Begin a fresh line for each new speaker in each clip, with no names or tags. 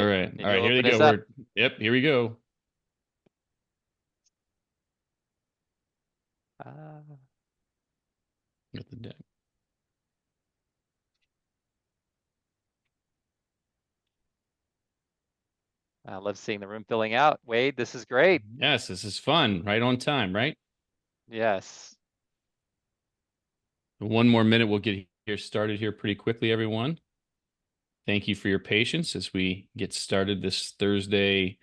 All
it,
right.
and
All right.
you'll
Here they
open
go.
us up.
Yep. Here we go.
Uh,
Got the deck.
I love seeing the room filling out. Wade, this is great.
Yes, this is fun. Right on time, right?
Yes.
One more minute. We'll get here started here pretty quickly, everyone. Thank you for your patience as we get started this Thursday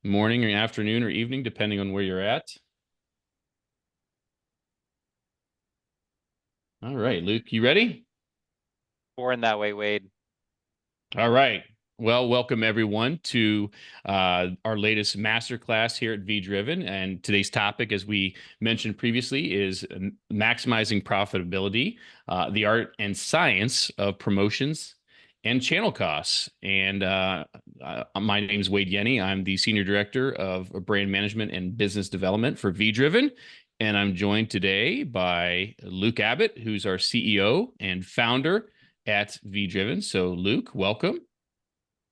morning or afternoon or evening, depending on where you're at. All right, Luke, you ready?
Born that way, Wade.
All right. Well, welcome everyone to our latest masterclass here at Vdriven. And today's topic, as we mentioned previously, is maximizing profitability, the art and science of promotions and channel costs. And my name is Wade Yenny. I'm the Senior Director of Brand Management and Business Development for Vdriven. And I'm joined today by Luke Abbott, who's our CEO and founder at Vdriven. So, Luke, welcome.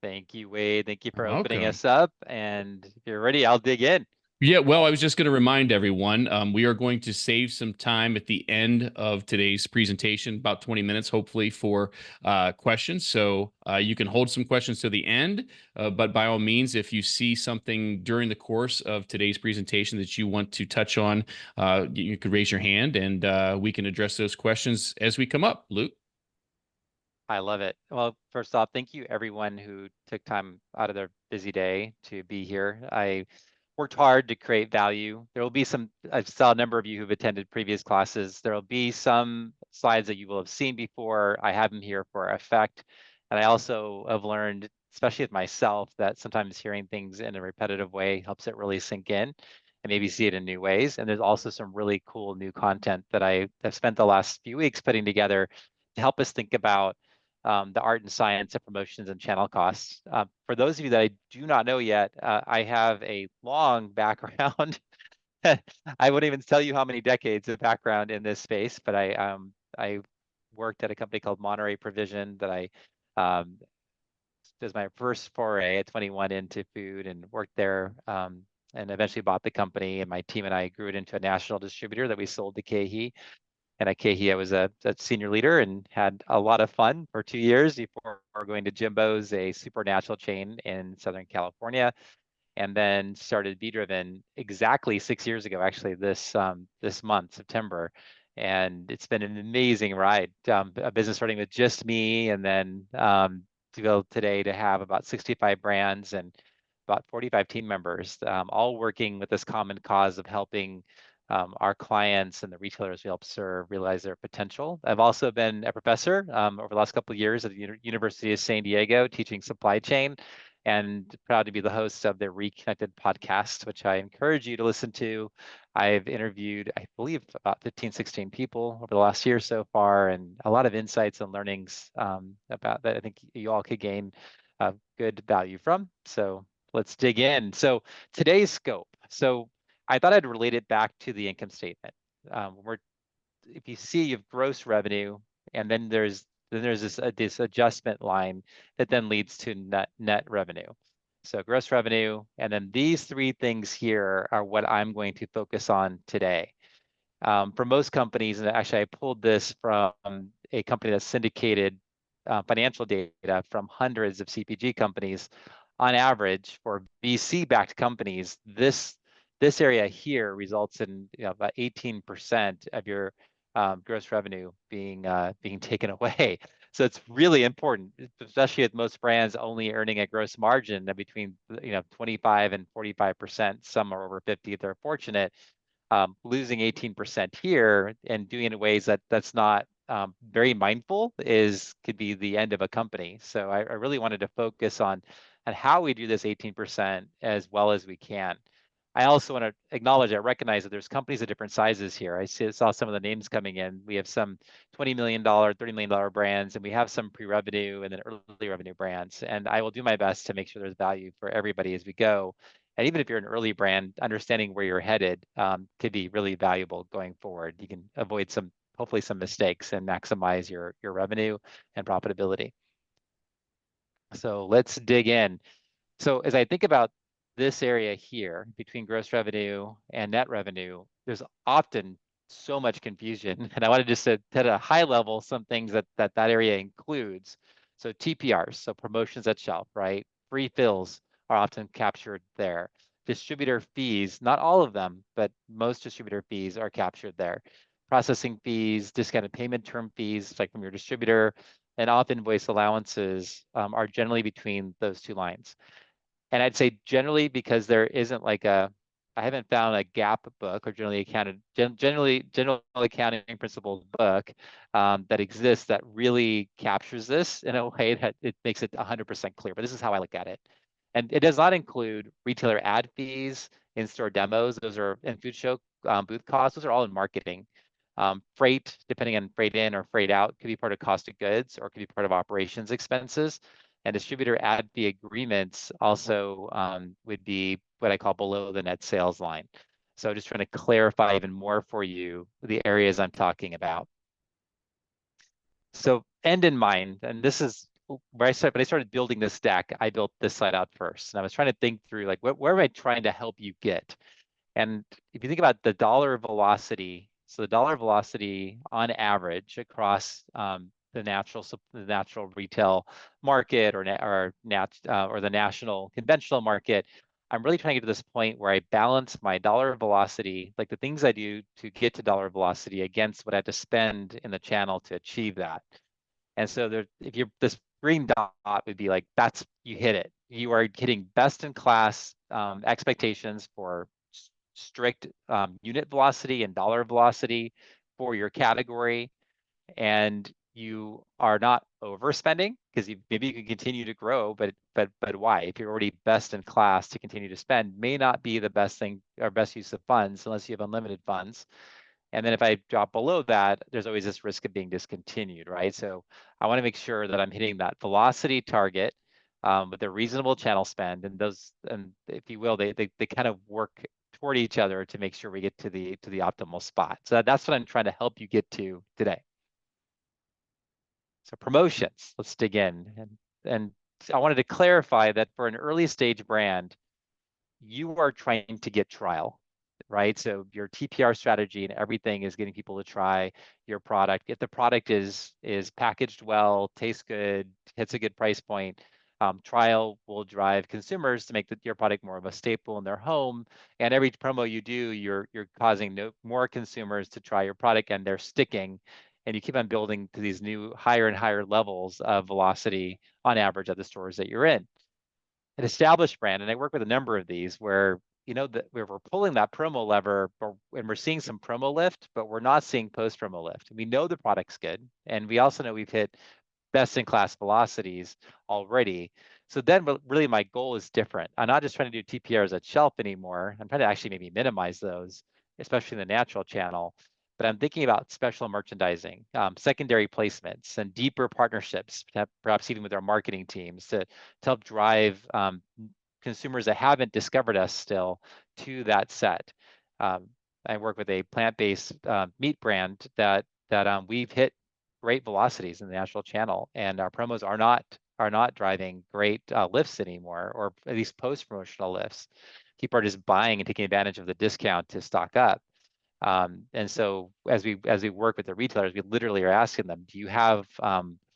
Thank you, Wade. Thank you for opening
Welcome.
us up. And if you're ready, I'll dig in.
Yeah, well, I was just going to remind everyone we are going to save some time at the end of today's presentation, about 20 minutes, hopefully, for questions. So you can hold some questions to the end. But by all means, if you see something during the course of today's presentation that you want to touch on, you could raise your hand and we can address those questions as we come up. Luke?
I love it. Well, first off, thank you everyone who took time out of their busy day to be here. I worked hard to create value. There will be some, I saw a number of you who've attended previous classes. There will be some slides that you will have seen before. I have them here for effect. And I also have learned, especially with myself, that sometimes hearing things in a repetitive way helps it really sink in and maybe see it in new ways. And there's also some really cool new content that I have spent the last few weeks putting together to help us think about the art and science of promotions and channel costs. For those of you that I do not know yet, I have a long background. I wouldn't even tell you how many decades of background in this space, but I worked at a company called Monterey Provision that I um, was my first foray at 21 into food and worked there and eventually bought the company. And my team and I grew it into a national distributor that we sold to KeHE. And at KeHE, I was a senior leader and had a lot of fun for 2 years before going to Jimbo's, a supernatural chain in Southern California, and then started Vdriven exactly 6 years ago, actually this month, September. And it's been an amazing ride. A business starting with just me, and then to go today to have about 65 brands and about 45 team members, all working with this common cause of helping our clients and the retailers we help serve realize their potential. I've also been a professor over the last couple of years at the University of San Diego teaching supply chain, and proud to be the host of the Reconnected podcast, which I encourage you to listen to. I've interviewed, I believe, about 15, 16 people over the last year so far, and a lot of insights and learnings about that I think you all could gain good value from. So let's dig in. So today's scope. So I thought I'd relate it back to the income statement. We're, if you see, you have gross revenue, and then there's this adjustment line that then leads to net revenue. So gross revenue, and then these three things here are what I'm going to focus on today. For most companies, and actually I pulled this from a company that syndicated financial data from hundreds of CPG companies. On average, for VC-backed companies, this area here results in about 18% of your gross revenue being taken away. So it's really important, especially with most brands only earning a gross margin of between 25 and 45%. Some are over 50 if they're fortunate. Losing 18% here and doing it in ways that's not very mindful could be the end of a company. So I really wanted to focus on how we do this 18% as well as we can. I also want to acknowledge, I recognize that there's companies of different sizes here. Saw some of the names coming in. We have some $20 million, $30 million brands, and we have some pre-revenue and then early revenue brands. And I will do my best to make sure there's value for everybody as we go. And even if you're an early brand, understanding where you're headed could be really valuable going forward. You can avoid hopefully some mistakes and maximize your revenue and profitability. So let's dig in. So as I think about this area here between gross revenue and net revenue, there's often so much confusion. And I wanted just to at a high level some things that area includes. So TPRs, so promotions at shelf, right? Free fills are often captured there. Distributor fees, not all of them, but most distributor fees are captured there. Processing fees, discounted payment term fees, like from your distributor, and off invoice allowances are generally between those two lines. And I'd say generally because there isn't like I haven't found a gap book or general accounting principles book that exists that really captures this in a way that it makes it 100% clear. But this is how I look at it. And it does not include retailer ad fees, in-store demos. Those are in food show booth costs. Those are all in marketing. Freight, depending on freight in or freight out, could be part of cost of goods or could be part of operations expenses. And distributor ad fee agreements also would be what I call below the net sales line. So just trying to clarify even more for you the areas I'm talking about. So end in mind, and this is where I started, but I started building this deck, I built this slide out first. And I was trying to think through like, where am I trying to help you get? And if you think about the dollar velocity, so the dollar velocity on average across the natural retail market or the national conventional market, I'm really trying to get to this point where I balance my dollar velocity, like the things I do to get to dollar velocity against what I have to spend in the channel to achieve that. And so there, if you're this green dot would be like, that's, you hit it. You are hitting best in class expectations for strict unit velocity and dollar velocity for your category. And you are not overspending because maybe you can continue to grow, but why? If you're already best in class, to continue to spend may not be the best thing or best use of funds unless you have unlimited funds. And then if I drop below that, there's always this risk of being discontinued, right? So I want to make sure that I'm hitting that velocity target with a reasonable channel spend, and those, and if you will, they kind of work toward each other to make sure we get to the optimal spot. So that's what I'm trying to help you get to today. So promotions, let's dig in, and I wanted to clarify that for an early stage brand, you are trying to get trial, right? So your TPR strategy and everything is getting people to try your product. If the product is packaged well, tastes good, hits a good price point, trial will drive consumers to make your product more of a staple in their home. And every promo you do, you're causing more consumers to try your product, and they're sticking. And you keep on building to these new higher and higher levels of velocity on average at the stores that you're in. An established brand, and I work with a number of these where where we're pulling that promo lever and we're seeing some promo lift, but we're not seeing post promo lift. We know the product's good, and we also know we've hit best in class velocities already. So then really my goal is different. I'm not just trying to do TPRs at shelf anymore. I'm trying to actually maybe minimize those, especially in the natural channel. But I'm thinking about special merchandising, secondary placements, and deeper partnerships, perhaps even with our marketing teams to help drive consumers that haven't discovered us still to that set. I work with a plant-based meat brand that we've hit great velocities in the national channel, and our promos are not driving great lifts anymore, or at least post-promotional lifts. People are just buying and taking advantage of the discount to stock up. And so as we work with the retailers, we literally are asking them, do you have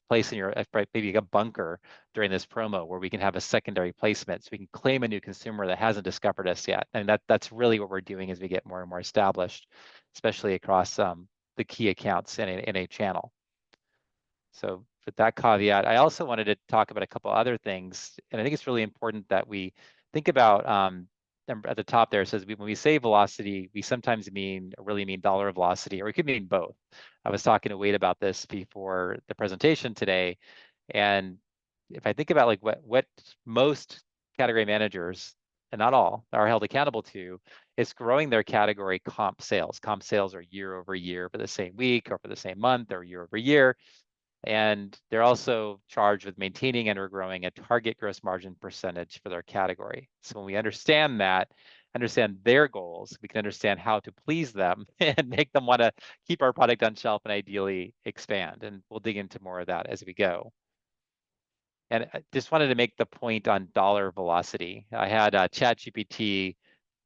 place in your maybe a bunker during this promo where we can have a secondary placement so we can claim a new consumer that hasn't discovered us yet? And that's really what we're doing as we get more and more established, especially across the key accounts in a channel. So with that caveat, I also wanted to talk about a couple other things, and I think it's really important that we think about at the top there, it says when we say velocity, we sometimes really mean dollar velocity, or it could mean both. I was talking to Wade about this before the presentation today, and if I think about like what most category managers, and not all, are held accountable to, is growing their category comp sales. Comp sales are year over year for the same week or for the same month or year over year. And they're also charged with maintaining and or growing a target gross margin percentage for their category. So when we understand that, understand their goals, we can understand how to please them and make them want to keep our product on shelf and ideally expand. And we'll dig into more of that as we go. And I just wanted to make the point on dollar velocity. I had ChatGPT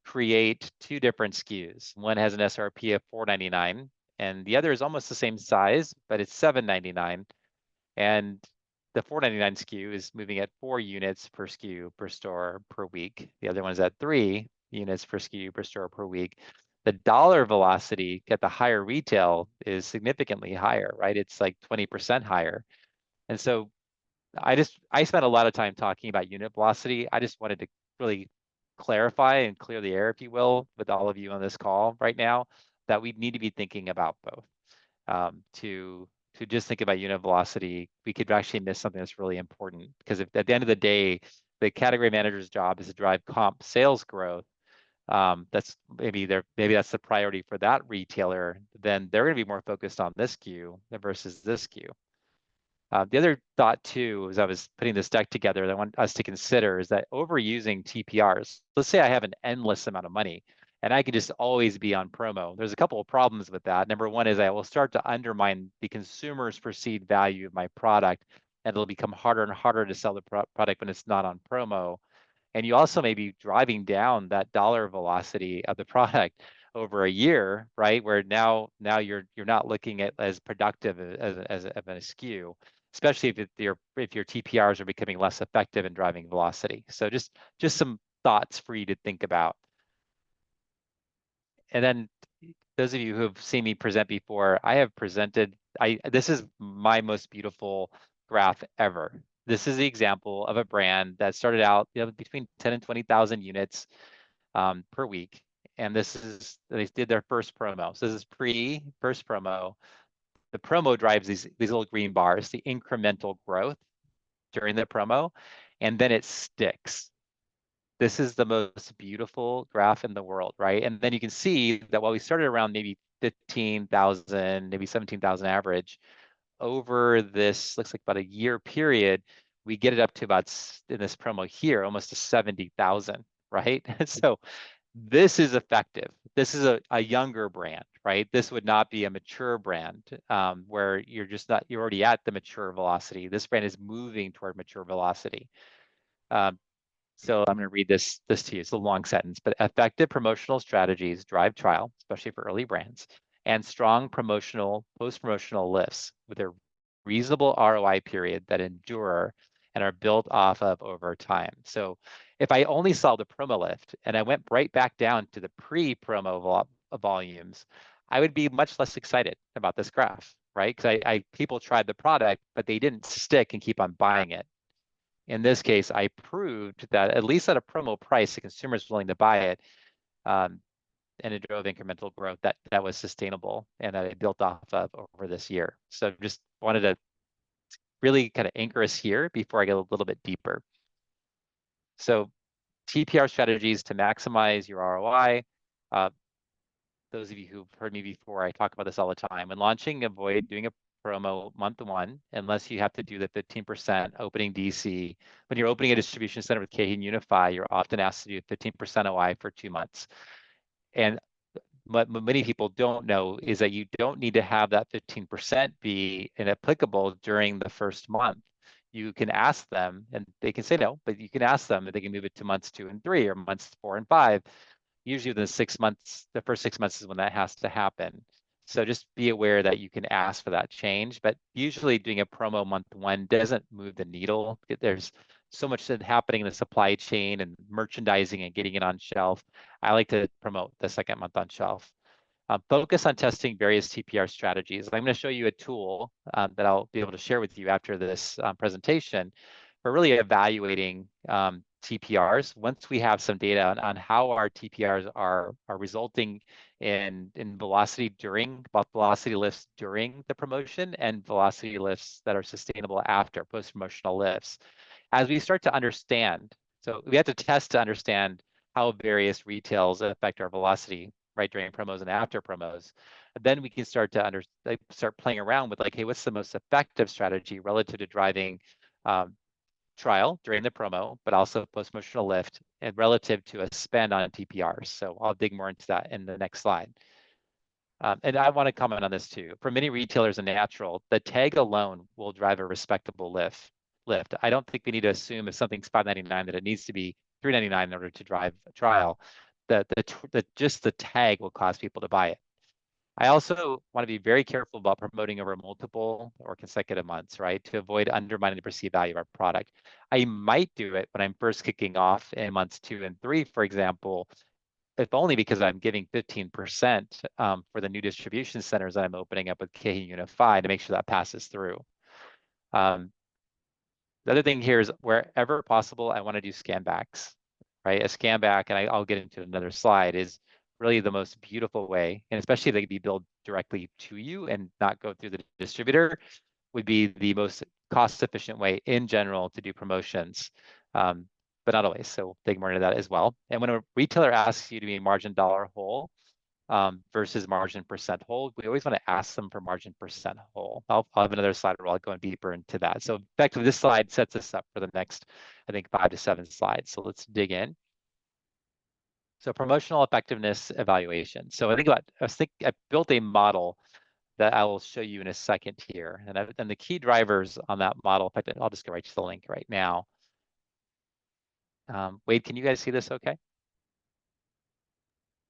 create two different SKUs. One has an SRP of $4.99, and the other is almost the same size, but it's $7.99. And the $4.99 SKU is moving at 4 units per SKU per store per week. The other one is at 3 units per SKU per store per week. The dollar velocity at the higher retail is significantly higher, right? It's like 20% higher. And so I spent a lot of time talking about unit velocity. I just wanted to really clarify and clear the air, if you will, with all of you on this call right now, that we need to be thinking about both. To just think about unit velocity, we could actually miss something that's really important, because if at the end of the day, the category manager's job is to drive comp sales growth, that's maybe that's the priority for that retailer, then they're going to be more focused on this SKU versus this SKU. The other thought too, as I was putting this deck together, that I want us to consider is that overusing TPRs. Let's say I have an endless amount of money and I can just always be on promo. There's a couple of problems with that. Number one is I will start to undermine the consumer's perceived value of my product, and it'll become harder and harder to sell the product when it's not on promo. And you also may be driving down that dollar velocity of the product over a year, right? Where now you're not looking at as productive as a SKU, especially if your TPRs are becoming less effective in driving velocity. So just some thoughts for you to think about. And then those of you who have seen me present before, I have presented, this is my most beautiful graph ever. This is the example of a brand that started out between 10 and 20,000 units per week. And they did their first promo. So this is first promo. The promo drives these little green bars, the incremental growth during the promo, and then it sticks. This is the most beautiful graph in the world, right? And then you can see that while we started around maybe 15,000, maybe 17,000 average, over this, looks like about a year period, we get it up to about, in this promo here, almost to 70,000, right? So this is effective. This is a younger brand, right? This would not be a mature brand where you're already at the mature velocity. This brand is moving toward mature velocity. So I'm going to read this to you. It's a long sentence, but effective promotional strategies drive trial, especially for early brands, and strong post-promotional lifts with a reasonable ROI period that endure and are built off of over time. So if I only saw the promo lift and I went right back down to the pre-promo volumes, I would be much less excited about this graph, right? Because people tried the product, but they didn't stick and keep on buying it. In this case, I proved that at least at a promo price, the consumer is willing to buy it, and it drove incremental growth that was sustainable and that it built off of over this year. So just wanted to really kind of anchor us here before I get a little bit deeper. So TPR strategies to maximize your ROI. Those of you who've heard me before, I talk about this all the time. When launching, avoid doing a promo month one, unless you have to do the 15% opening DC. When you're opening a distribution center with KeHE and Unify, you're often asked to do 15% OI for 2 months. And what many people don't know is that you don't need to have that 15% be inapplicable during the first month. You can ask them, and they can say no, but you can ask them if they can move it to months 2 and 3 or months 4 and 5. Usually within 6 months, the first 6 months is when that has to happen. So just be aware that you can ask for that change, but usually doing a promo month one doesn't move the needle. There's so much happening in the supply chain and merchandising and getting it on shelf. I like to promote the second month on shelf. Focus on testing various TPR strategies. I'm going to show you a tool that I'll be able to share with you after this presentation for really evaluating TPRs. Once we have some data on how our TPRs are resulting in velocity lifts during the promotion and velocity lifts that are sustainable after post-promotional lifts. As we start to understand, so we have to test to understand how various retails affect our velocity, right, during promos and after promos. Then we can start to start playing around with like, hey, what's the most effective strategy relative to driving trial during the promo, but also post-promotional lift and relative to a spend on TPRs. So I'll dig more into that in the next slide. And I want to comment on this too. For many retailers in natural, the tag alone will drive a respectable lift. lift. I don't think we need to assume if something's $5.99 that it needs to be $3.99 in order to drive a trial. That just the tag will cause people to buy it. I also want to be very careful about promoting over multiple or consecutive months, right? To avoid undermining the perceived value of our product. I might do it when I'm first kicking off in months 2 and 3, for example, if only because I'm giving 15% for the new distribution centers that I'm opening up with KU Unify to make sure that passes through. The other thing here is wherever possible, I want to do scan backs, right? A scan back, and I'll get into another slide, is really the most beautiful way, and especially if they can be billed directly to you and not go through the distributor, would be the most cost-efficient way in general to do promotions, but not always. So dig more into that as well. And when a retailer asks you to be margin dollar whole, versus margin percent hold, we always want to ask them for margin percent whole. I'll have another slide where I'll go deeper into that. So effectively, this slide sets us up for the next, I think, 5 to 7 slides. So let's dig in. So promotional effectiveness evaluation. So I built a model that I will show you in a second here. And the key drivers on that model, in fact, I'll just go right to the link right now. Wade, can you guys see this okay?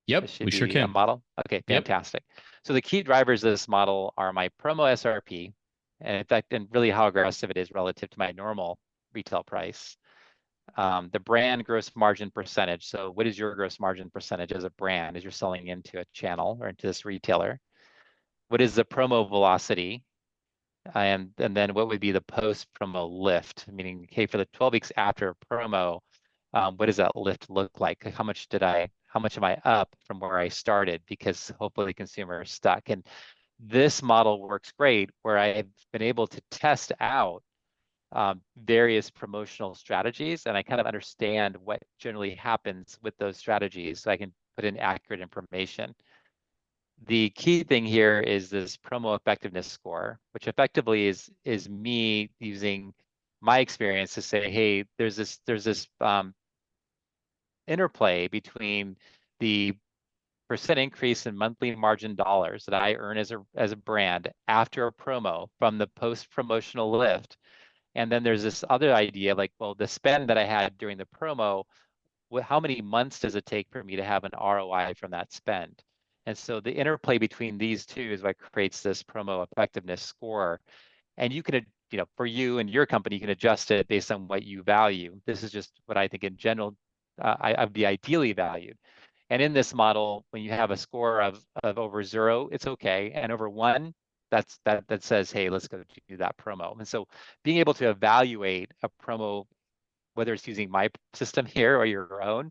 Yep,
This should
we sure
be a
can.
model. Okay,
Yep.
fantastic. So the key drivers of this model are my promo SRP, and in fact, and really how aggressive it is relative to my normal retail price. The brand gross margin percentage. So what is your gross margin percentage as a brand as you're selling into a channel or into this retailer? What is the promo velocity? And then what would be the post promo lift? Meaning, hey, for the 12 weeks after promo, what does that lift look like? How much am I up from where I started? Because hopefully the consumer is stuck. And this model works great where I've been able to test out various promotional strategies, and I kind of understand what generally happens with those strategies so I can put in accurate information. The key thing here is this promo effectiveness score, which effectively is me using my experience to say, hey, there's this interplay between the percent increase in monthly margin dollars that I earn as a brand after a promo from the post promotional lift. And then there's this other idea like, well, the spend that I had during the promo, how many months does it take for me to have an ROI from that spend? And so the interplay between these two is what creates this promo effectiveness score. And you can, for you and your company, you can adjust it based on what you value. This is just what I think in general, I'd be ideally valued. And in this model, when you have a score of over 0, it's okay. And over 1, that says, hey, let's go do that promo. And so being able to evaluate a promo, whether it's using my system here or your own,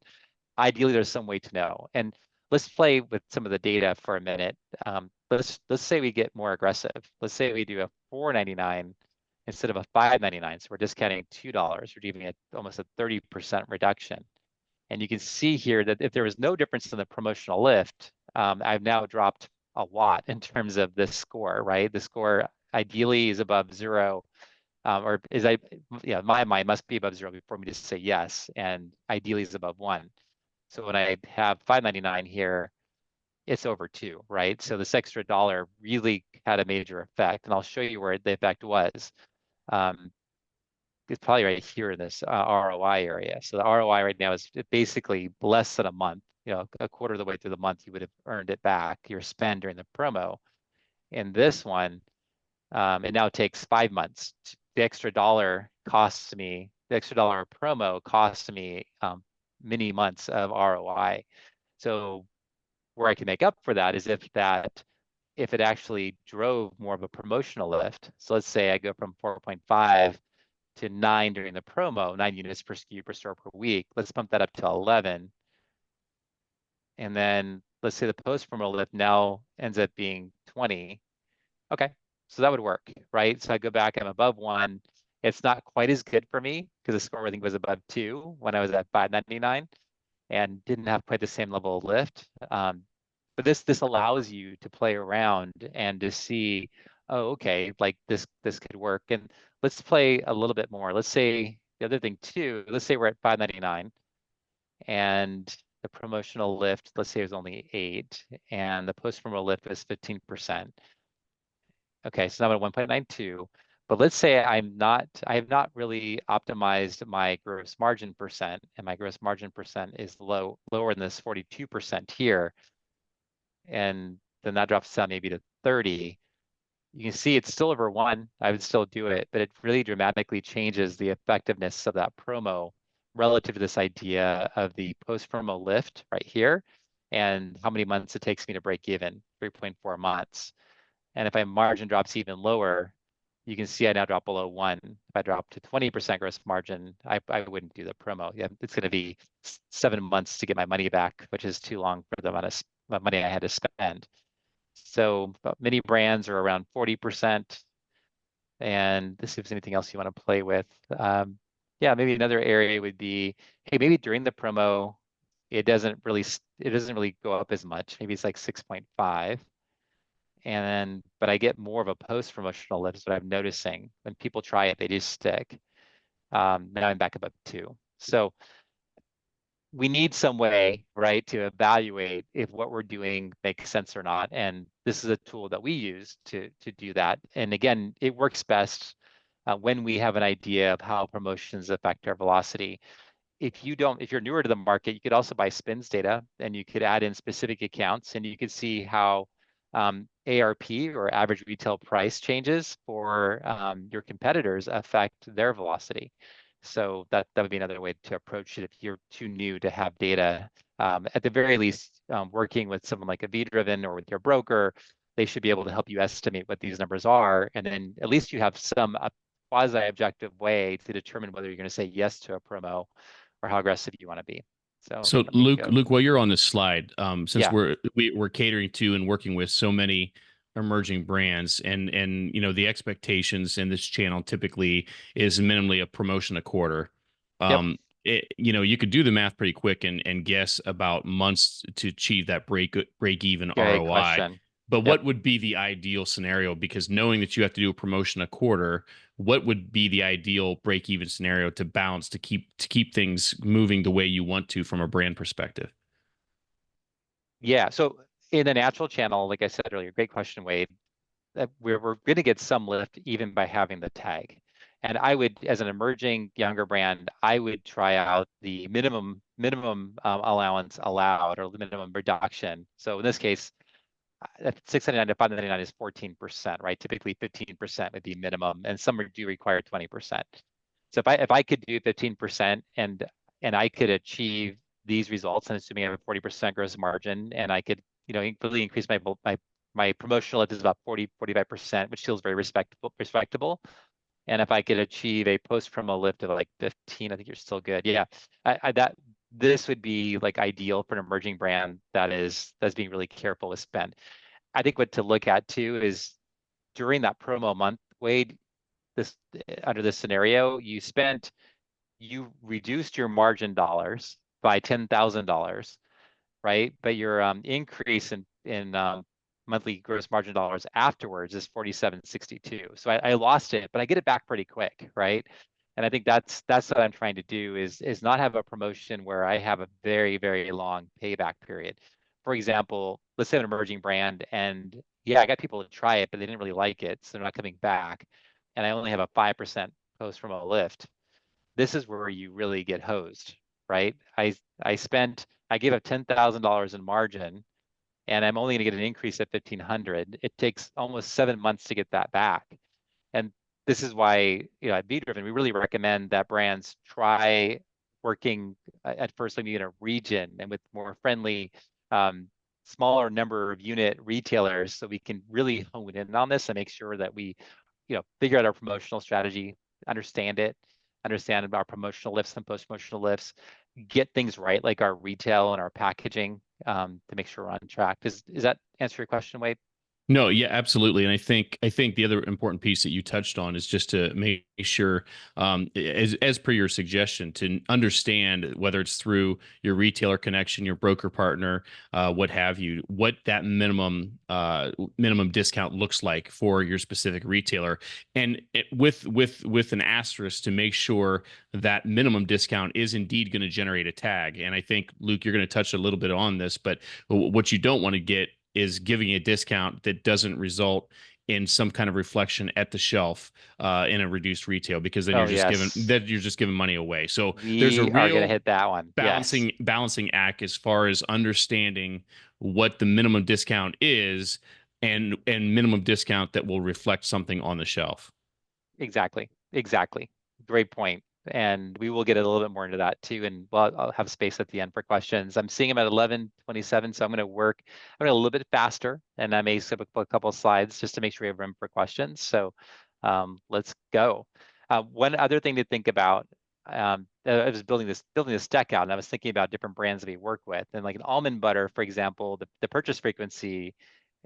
ideally there's some way to know. And let's play with some of the data for a minute. Let's say we get more aggressive. Let's say we do a $4.99 instead of a $5.99. So we're discounting $2. We're giving it almost a 30% reduction. And you can see here that if there was no difference in the promotional lift, I've now dropped a lot in terms of this score, right? The score ideally is above 0, or my mind must be above 0 before me to say yes, and ideally is above 1. So when I have $5.99 here, it's over 2, right? So this extra dollar really had a major effect, and I'll show you where the effect was. It's probably right here in this ROI area. So the ROI right now is basically less than a month. A quarter of the way through the month, you would have earned it back, your spend during the promo. In this one, it now takes 5 months. The extra dollar promo costs me many months of ROI. So where I can make up for that is if it actually drove more of a promotional lift. So let's say I go from 4.5 to 9 during the promo, 9 units per SKU per store per week. Let's bump that up to 11. And then let's say the post promo lift now ends up being 20. Okay, so that would work, right? So I go back, I'm above 1. It's not quite as good for me because the score I think was above 2 when I was at $5.99 and didn't have quite the same level of lift. But this allows you to play around and to see, oh, okay, like this could work. And let's play a little bit more. Let's say the other thing too, let's say we're at $5.99 and the promotional lift, let's say it was only 8 and the post promo lift was 15%. Okay, so now I'm at 1.92, But let's say I have not really optimized my gross margin percent, and my gross margin percent is lower than this 42% here. And then that drops down maybe to 30. You can see it's still over 1. I would still do it, but it really dramatically changes the effectiveness of that promo relative to this idea of the post-promo lift right here and how many months it takes me to break even, 3.4 months. And if my margin drops even lower, you can see I now drop below 1. If I drop to 20% gross margin, I wouldn't do the promo. Yeah, it's going to be 7 months to get my money back, which is too long for the amount of money I had to spend. So many brands are around 40%. And this is anything else you want to play with. Yeah, maybe another area would be, hey, maybe during the promo, it doesn't really go up as much. Maybe it's like 6.5. But I get more of a post-promotional lift is what I'm noticing. When people try it, they just stick. Now I'm back above 2. So we need some way, right, to evaluate if what we're doing makes sense or not. And this is a tool that we use to do that. And again, it works best when we have an idea of how promotions affect our velocity. If you're newer to the market, you could also buy spins data, and you could add in specific accounts, and you could see how ARP, or average retail price, changes for your competitors affect their velocity. So that would be another way to approach it if you're too new to have data. At the very least, working with someone like a Vdriven or with your broker, they should be able to help you estimate what these numbers are, and then at least you have some quasi-objective way to determine whether you're going to say yes to a promo or how aggressive you want to be. So
So
let me
Luke,
go.
Luke, while you're on this slide, since
Yeah.
we're catering to and working with so many emerging brands, and the expectations in this channel typically is minimally a promotion a quarter.
Yep.
You could do the math pretty quick and guess about months to achieve that break even
Great
ROI.
question.
But
Yep.
what would be the ideal scenario? Because knowing that you have to do a promotion a quarter, what would be the ideal break even scenario to balance to keep things moving the way you want to from a brand perspective?
Yeah. So in the natural channel, like I said earlier, great question, Wade. We're going to get some lift even by having the tag. And I would, as an emerging younger brand, I would try out the minimum allowance allowed, or the minimum reduction. So in this case, at 699 to 599 is 14%, right? Typically 15% would be minimum, and some do require 20%. So if I could do 15% and I could achieve these results, and assuming I have a 40% gross margin, and I could, really increase my promotional lift is about 45%, which feels very respectable. And if I could achieve a post promo lift of like 15, I think you're still good. Yeah, this would be like ideal for an emerging brand that's being really careful with spend. I think what to look at too is during that promo month, Wade, this under this scenario, you reduced your margin dollars by $10,000, right? But your increase in monthly gross margin dollars afterwards is 47.62. So I lost it, but I get it back pretty quick, right? And I think that's what I'm trying to do is not have a promotion where I have a very, very long payback period. For example, let's say an emerging brand, and yeah, I got people to try it, but they didn't really like it, so they're not coming back. And I only have a 5% post promo lift. This is where you really get hosed, right? I gave up $10,000 in margin, and I'm only going to get an increase at 1,500. It takes almost 7 months to get that back. And this is why, at Vdriven, we really recommend that brands try working at first maybe in a region and with more friendly, smaller number of unit retailers, so we can really hone in on this and make sure that we, figure out our promotional strategy, understand it, understand about promotional lifts and post-promotional lifts, get things right, like our retail and our packaging, to make sure we're on track. Does that answer your question, Wade?
No, yeah, absolutely. And I think the other important piece that you touched on is just to make sure, as per your suggestion, to understand whether it's through your retailer connection, your broker partner, what have you, what that minimum discount looks like for your specific retailer, and with an asterisk to make sure that minimum discount is indeed going to generate a tag. And I think, Luke, you're going to touch a little bit on this, but what you don't want to get is giving a discount that doesn't result in some kind of reflection at the shelf in a reduced retail, because then
Oh, yes.
you're just giving money away. So there's a
We are going to
real
hit that one. Yes,
balancing act as far as understanding what the minimum discount is, and minimum discount that will reflect something on the shelf.
exactly. Exactly. Great point. And we will get a little bit more into that too. And well, I'll have space at the end for questions. I'm seeing them at 11:27, so I'm going to work. I'm going to a little bit faster, and I may skip a couple of slides just to make sure we have room for questions. So let's go. One other thing to think about. I was building this deck out, and I was thinking about different brands that we work with, and like an almond butter, for example, the purchase frequency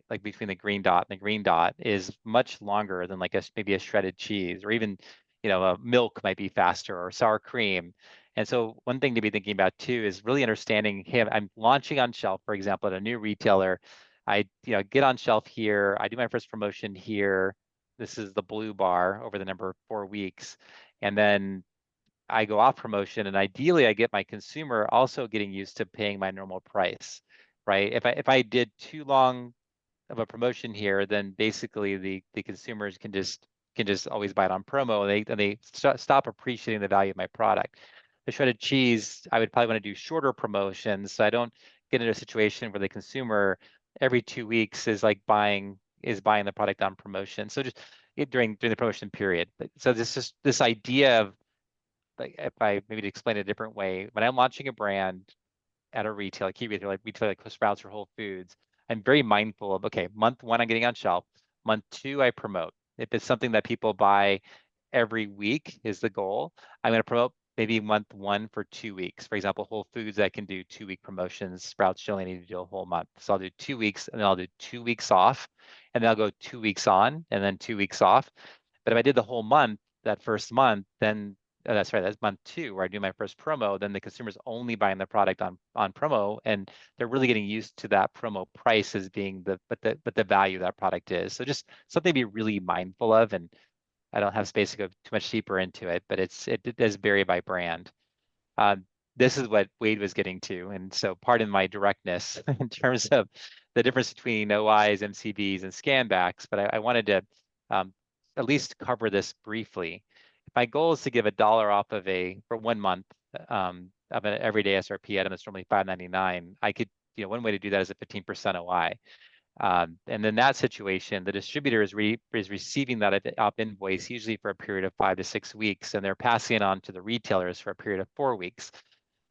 like between the green dot and the green dot is much longer than like maybe a shredded cheese, or even a milk might be faster, or sour cream. And so one thing to be thinking about too is really understanding, hey, I'm launching on shelf, for example, at a new retailer. I get on shelf here, I do my first promotion here. This is the blue bar over the number of 4 weeks. And then I go off promotion, and ideally I get my consumer also getting used to paying my normal price, right? If I did too long of a promotion here, then basically the consumers can just always buy it on promo, and they stop appreciating the value of my product. The shredded cheese, I would probably want to do shorter promotions, so I don't get into a situation where the consumer every 2 weeks is buying the product on promotion. So just during the promotion period. So this idea of, like, if I maybe to explain it a different way, when I'm launching a brand at a retail, a key retail like Sprouts or Whole Foods, I'm very mindful of, okay, month one, I'm getting on shelf. Month two, I promote. If it's something that people buy every week is the goal, I'm going to promote maybe month one for 2 weeks. For example, Whole Foods, I can do 2 week promotions. Sprouts, you only need to do a whole month. So I'll do 2 weeks, and then I'll do 2 weeks off, and then I'll go 2 weeks on, and then 2 weeks off. But if I did the whole month, that first month, then that's right, that's month two where I do my first promo, then the consumer's only buying the product on promo, and they're really getting used to that promo price as being the value that product is. So just something to be really mindful of, and I don't have space to go too much deeper into it, but it does vary by brand. This is what Wade was getting to, and so pardon my directness in terms of the difference between OIs, MCBs, and scanbacks, but I wanted to um, at least cover this briefly. If my goal is to give $1 off for 1 month of an everyday SRP item that's normally $5.99, I could, one way to do that is a 15% OI. And in that situation, the distributor is receiving that op invoice usually for a period of 5 to 6 weeks, and they're passing it on to the retailers for a period of 4 weeks.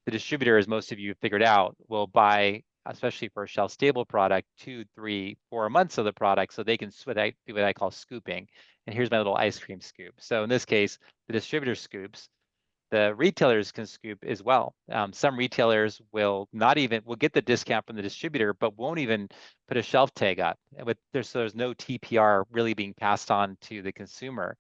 The distributor, as most of you have figured out, will buy, especially for a shelf stable product, 2, 3, 4 months of the product, so they can do what I call scooping. And here's my little ice cream scoop. So in this case, the distributor scoops. The retailers can scoop as well. Some retailers will get the discount from the distributor, but won't even put a shelf tag up. There's no TPR really being passed on to the consumer.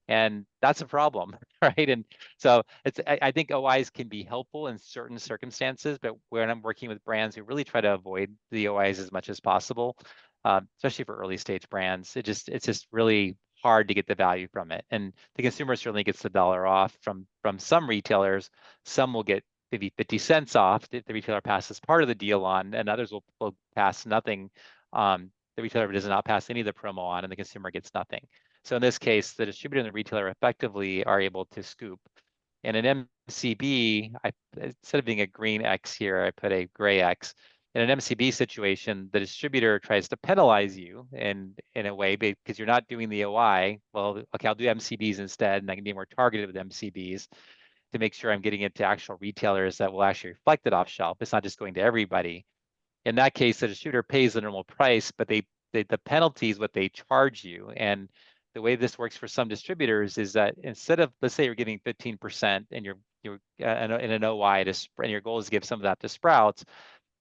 And that's a problem, right? And so I think OIs can be helpful in certain circumstances, but when I'm working with brands, we really try to avoid the OIs as much as possible, especially for early stage brands. It's just really hard to get the value from it. And the consumer certainly gets the dollar off from some retailers. Some will get maybe 50 cents off if the retailer passes part of the deal on, and others will pass nothing. The retailer does not pass any of the promo on, and the consumer gets nothing. So in this case, the distributor and the retailer effectively are able to scoop. In an MCB, instead of being a green X here, I put a gray X. In an MCB situation, the distributor tries to penalize you in a way because you're not doing the OI. Well, okay, I'll do MCBs instead, and I can be more targeted with MCBs to make sure I'm getting it to actual retailers that will actually reflect it off shelf. It's not just going to everybody. In that case, the distributor pays the normal price, but the penalty is what they charge you. And the way this works for some distributors is that instead of, let's say you're giving 15% and you're in an OI and your goal is to give some of that to Sprouts,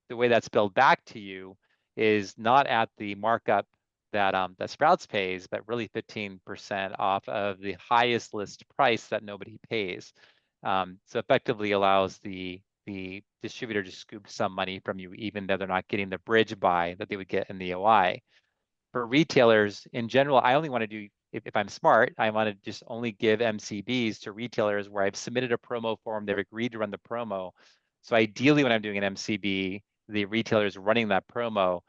the way that's billed back to you is not at the markup that Sprouts pays, but really 15% off of the highest list price that nobody pays. So effectively allows the distributor to scoop some money from you, even though they're not getting the bridge buy that they would get in the OI. For retailers in general, I only want to do, if I'm smart, I want to just only give MCBs to retailers where I've submitted a promo form, they've agreed to run the promo. So ideally, when I'm doing an MCB, the retailer is running that promo.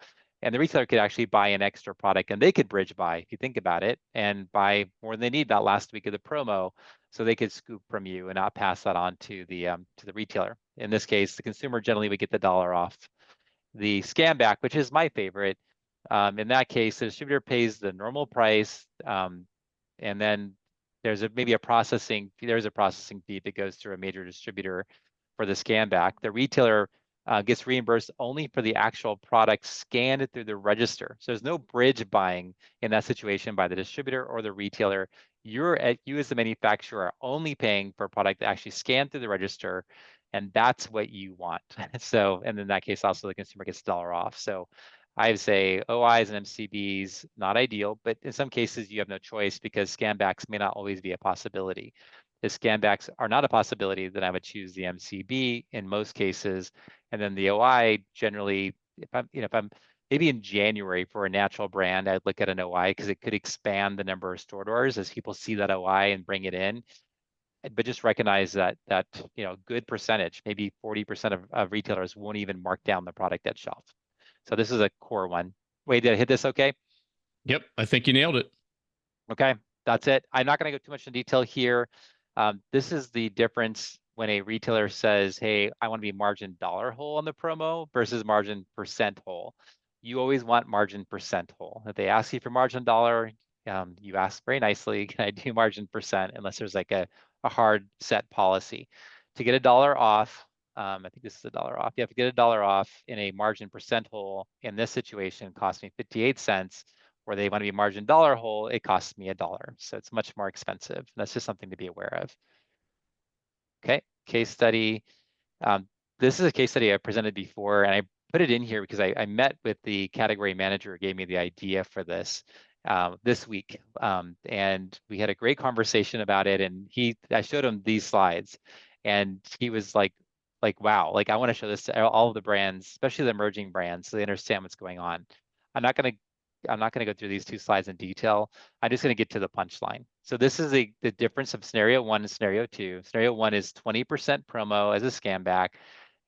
And the retailer could actually buy an extra product, and they could bridge buy, if you think about it, and buy more than they need that last week of the promo, so they could scoop from you and not pass that on to the retailer. In this case, the consumer generally would get the dollar off. The scan back, which is my favorite, in that case, the distributor pays the normal price, and then there's maybe a processing fee. There's a processing fee that goes through a major distributor for the scan back. The retailer gets reimbursed only for the actual product scanned through the register. So there's no bridge buying in that situation by the distributor or the retailer. You as the manufacturer are only paying for a product that actually scanned through the register, and that's what you want. So, and in that case, also the consumer gets $1 off. So I would say OIs and MCBs, not ideal, but in some cases you have no choice because scanbacks may not always be a possibility. If scanbacks are not a possibility, then I would choose the MCB in most cases. And then the OI generally, if I'm maybe in January for a natural brand, I'd look at an OI because it could expand the number of store doors as people see that OI and bring it in. But just recognize that good percentage, maybe 40% of retailers won't even mark down the product at shelf. So this is a core one. Wait, did I hit this okay?
Yep, I think you nailed it.
Okay, that's it. I'm not going to go too much in detail here. This is the difference when a retailer says, hey, I want to be margin dollar whole on the promo versus margin percent whole. You always want margin percent whole. If they ask you for margin dollar, you ask very nicely, can I do margin percent, unless there's like a hard set policy. To get $1 off, I think this is $1 off. You have to get $1 off in a margin percent whole. In this situation, cost me 58 cents. Where they want to be margin dollar whole, it costs me $1. So it's much more expensive. That's just something to be aware of. Okay, case study. This is a case study I presented before, and I put it in here because I met with the category manager who gave me the idea for this week. And we had a great conversation about it. And I showed him these slides, and he was like, wow, like I want to show this to all of the brands, especially the emerging brands, so they understand what's going on. I'm not going to go through these two slides in detail. I'm just going to get to the punchline. So this is the difference of scenario one and scenario two. Scenario one is 20% promo as a scan back,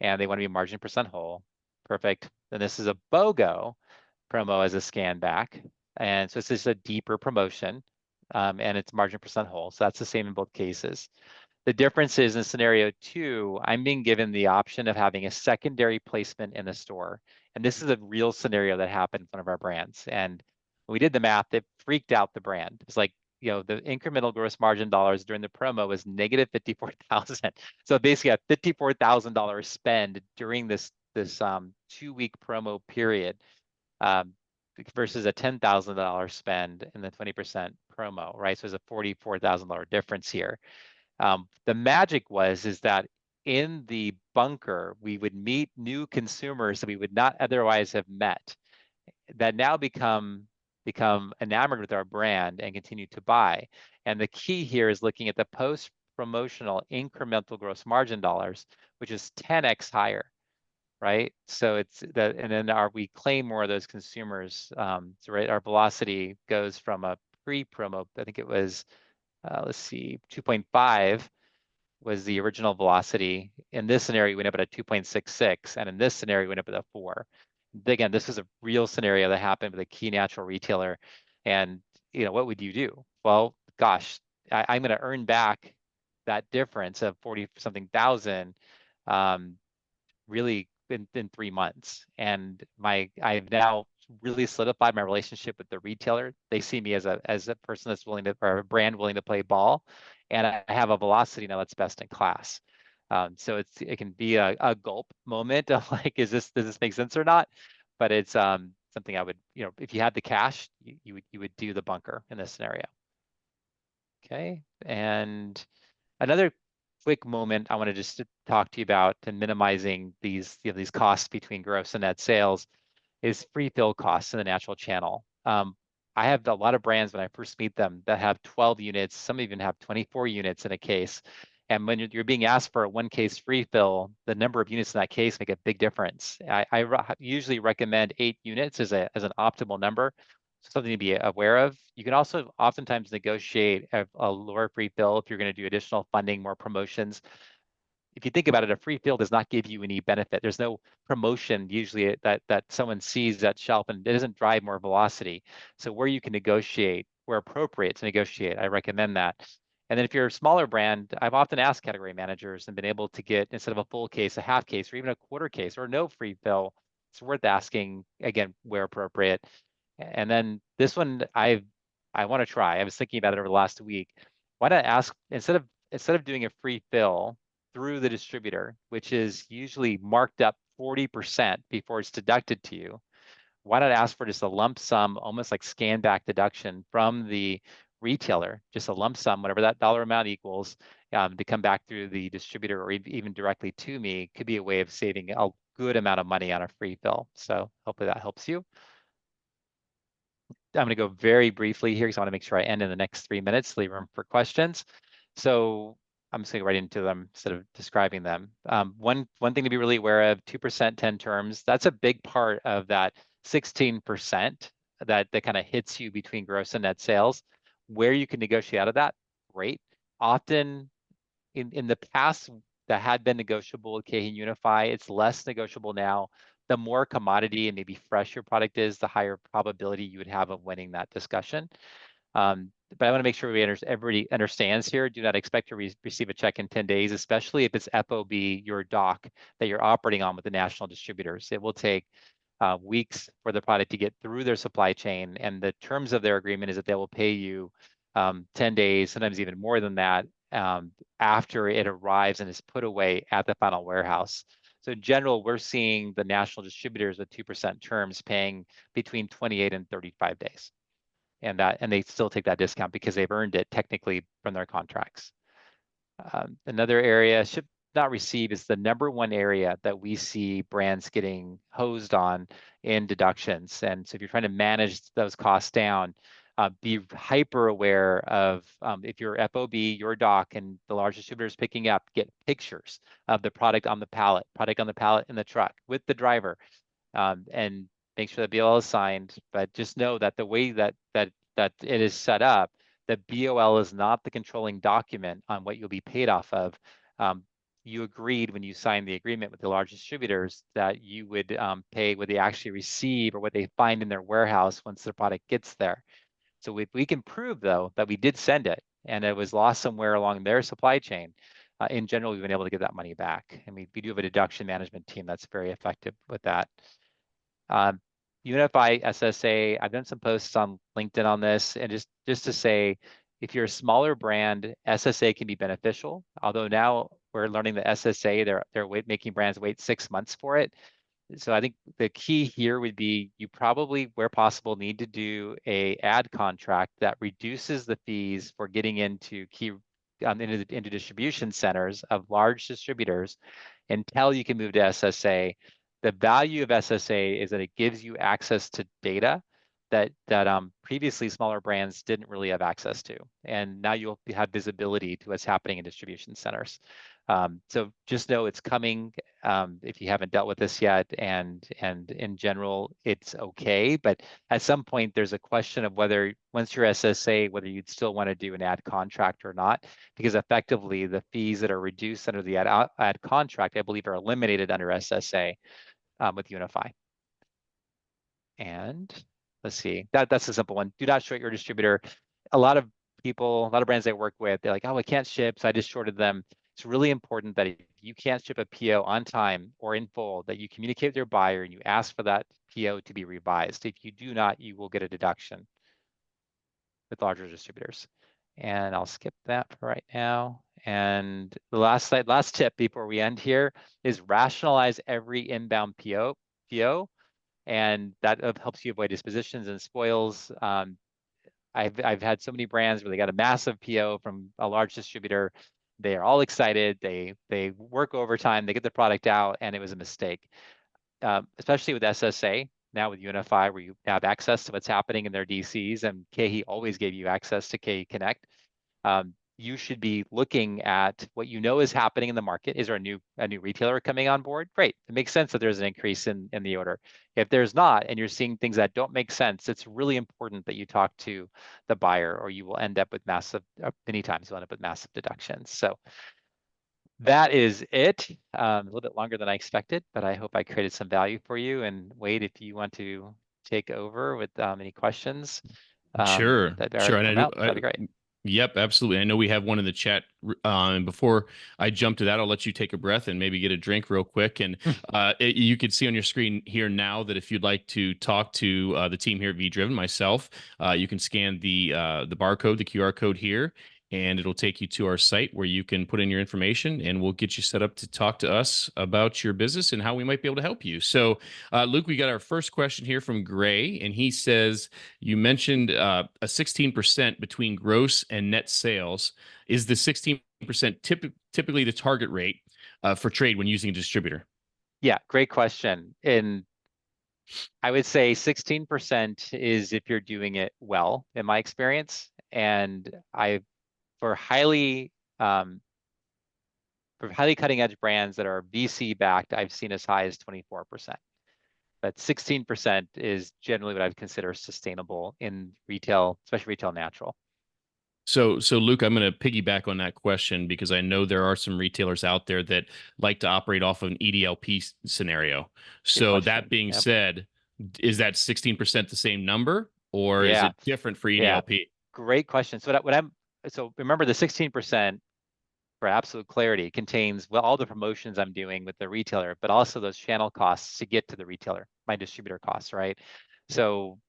and they want to be margin percent whole. Perfect. Then this is a BOGO promo as a scan back. And so it's just a deeper promotion, and it's margin percent whole. So that's the same in both cases. The difference is in scenario two, I'm being given the option of having a secondary placement in the store. And this is a real scenario that happened in one of our brands. And when we did the math, it freaked out the brand. It's like, the incremental gross margin dollars during the promo was negative 54,000. So basically a $54,000 spend during this 2-week promo period, versus a $10,000 spend in the 20% promo, right? So there's a $44,000 difference here. The magic is that in the bunker, we would meet new consumers that we would not otherwise have met, that now become enamored with our brand and continue to buy. And the key here is looking at the post-promotional incremental gross margin dollars, which is 10x higher, right? So it's that, and then we claim more of those consumers. So right, our velocity goes from a pre-promo, I think it was, let's see, 2.5 was the original velocity. In this scenario, we went up at a 2.66, and in this scenario, we went up at a 4. Again, this is a real scenario that happened with a key natural retailer. And what would you do? Well, gosh, I'm going to earn back that difference of 40 something thousand, really in 3 months. And I've now really solidified my relationship with the retailer. They see me as a person that's willing to, or a brand willing to play ball, and I have a velocity now that's best in class. So it can be a gulp moment of like, does this make sense or not? But it's something I would, if you had the cash, you would do the bunker in this scenario. Okay, and another quick moment I want to just talk to you about to minimizing these costs between gross and net sales is free fill costs in the natural channel. I have a lot of brands when I first meet them that have 12 units, some even have 24 units in a case. And when you're being asked for a 1-case free fill, the number of units in that case make a big difference. I usually recommend 8 units as an optimal number, something to be aware of. You can also oftentimes negotiate a lower free fill if you're going to do additional funding, more promotions. if you think about it, a free fill does not give you any benefit. There's no promotion usually that someone sees that shelf, and it doesn't drive more velocity. So where you can negotiate, where appropriate to negotiate, I recommend that. And then if you're a smaller brand, I've often asked category managers and been able to get, instead of a full case, a half case, or even a quarter case, or no free fill. It's worth asking, again, where appropriate. And then this one I want to try. I was thinking about it over the last week. Why not ask, instead of doing a free fill through the distributor, which is usually marked up 40% before it's deducted to you, why not ask for just a lump sum, almost like scan back deduction from the retailer, just a lump sum, whatever that dollar amount equals, to come back through the distributor or even directly to me, could be a way of saving a good amount of money on a free fill. So hopefully that helps you. I'm going to go very briefly here because I want to make sure I end in the next 3 minutes, leave room for questions. So I'm just going to go right into them instead of describing them. One thing to be really aware of, 2% 10 terms, that's a big part of that 16% that kind of hits you between gross and net sales. Where you can negotiate out of that, great. Often in the past, that had been negotiable with KeHE Unify. It's less negotiable now. The more commodity and maybe fresh your product is, the higher probability you would have of winning that discussion. But I want to make sure everybody understands here. Do not expect to receive a check in 10 days, especially if it's FOB, your dock that you're operating on with the national distributors. It will take weeks for the product to get through their supply chain. And the terms of their agreement is that they will pay you 10 days, sometimes even more than that, after it arrives and is put away at the final warehouse. So in general, we're seeing the national distributors with 2% terms paying between 28 and 35 days. And they still take that discount because they've earned it technically from their contracts. Another area, ship not receive, is the number one area that we see brands getting hosed on in deductions. And so if you're trying to manage those costs down, be hyper aware of if you're FOB, your dock, and the large distributors picking up, get pictures of the product on the pallet in the truck with the driver, and make sure that BOL is signed. But just know that the way that it is set up, the BOL is not the controlling document on what you'll be paid off of. You agreed when you signed the agreement with the large distributors that you would pay what they actually receive or what they find in their warehouse once the product gets there. So if we can prove, though, that we did send it and it was lost somewhere along their supply chain, in general, we've been able to get that money back. And we do have a deduction management team that's very effective with that. Unify SSA, I've done some posts on LinkedIn on this, and just to say, if you're a smaller brand, SSA can be beneficial. Although now we're learning that SSA, they're making brands wait 6 months for it. So I think the key here would be you probably, where possible, need to do a ad contract that reduces the fees for getting into into distribution centers of large distributors until you can move to SSA. The value of SSA is that it gives you access to data that previously smaller brands didn't really have access to, and now you'll have visibility to what's happening in distribution centers. So just know it's coming if you haven't dealt with this yet, and in general, it's okay. But at some point, there's a question of whether, once you're SSA, whether you'd still want to do an ad contract or not, because effectively the fees that are reduced under the ad contract, I believe, are eliminated under SSA with Unify. And let's see, that's a simple one. Do not short your distributor. A lot of brands I work with, they're like, oh, I can't ship, so I just shorted them. It's really important that if you can't ship a PO on time or in full, that you communicate with your buyer and you ask for that PO to be revised. If you do not, you will get a deduction with larger distributors. And I'll skip that for right now. And the last tip before we end here is rationalize every inbound PO, and that helps you avoid dispositions and spoils. I've had so many brands where they got a massive PO from a large distributor. They are all excited. They work overtime. They get the product out, and it was a mistake. Especially with SSA, now with Unify, where you have access to what's happening in their DCs, and KeHE always gave you access to KeHE Connect. You should be looking at what you know is happening in the market. Is there a new retailer coming on board? Great. It makes sense that there's an increase in the order. If there's not, and you're seeing things that don't make sense, it's really important that you talk to the buyer, or you will end up with many times you'll end up with massive deductions. So that is it. A little bit longer than I expected, but I hope I created some value for you. And Wade, if you want to take over with any questions
Sure,
that
sure.
already
And I
come
do.
out, that'd be great.
Yep, absolutely. I know we have one in the chat. And before I jump to that, I'll let you take a breath and maybe get a drink real quick. And you can see on your screen here now that if you'd like to talk to the team here at Vdriven, myself, you can scan the barcode, the QR code here, and it'll take you to our site where you can put in your information, and we'll get you set up to talk to us about your business and how we might be able to help you. So, Luke, we got our first question here from Gray, and he says, you mentioned a 16% between gross and net sales. Is the 16% typically the target rate for trade when using a distributor?
Yeah, great question. And I would say 16% is if you're doing it well, in my experience. And for highly um, for highly cutting edge brands that are VC backed, I've seen as high as 24%. But 16% is generally what I would consider sustainable in retail, especially retail natural.
So Luke, I'm going to piggyback on that question because I know there are some retailers out there that like to operate off of an EDLP scenario.
Good
So that
question.
being
Yep.
said, is that 16% the same number, or is
Yeah.
it different for
Yeah.
EDLP?
Great question. So remember the 16% for absolute clarity contains well all the promotions I'm doing with the retailer, but also those channel costs to get to the retailer, my distributor costs, right? So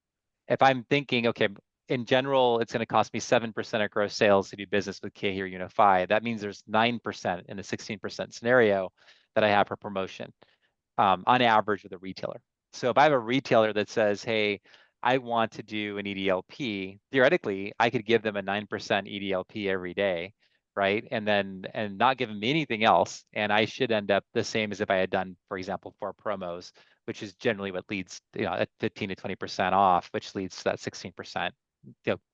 if I'm thinking, okay, in general, it's going to cost me 7% of gross sales to do business with K or Unify. That means there's 9% in the 16% scenario that I have for promotion on average with a retailer. So if I have a retailer that says, hey, I want to do an EDLP, theoretically, I could give them a 9% EDLP every day, right? And not give them anything else. And I should end up the same as if I had done, for example, 4 promos, which is generally what leads, at 15 to 20% off, which leads to that 16%,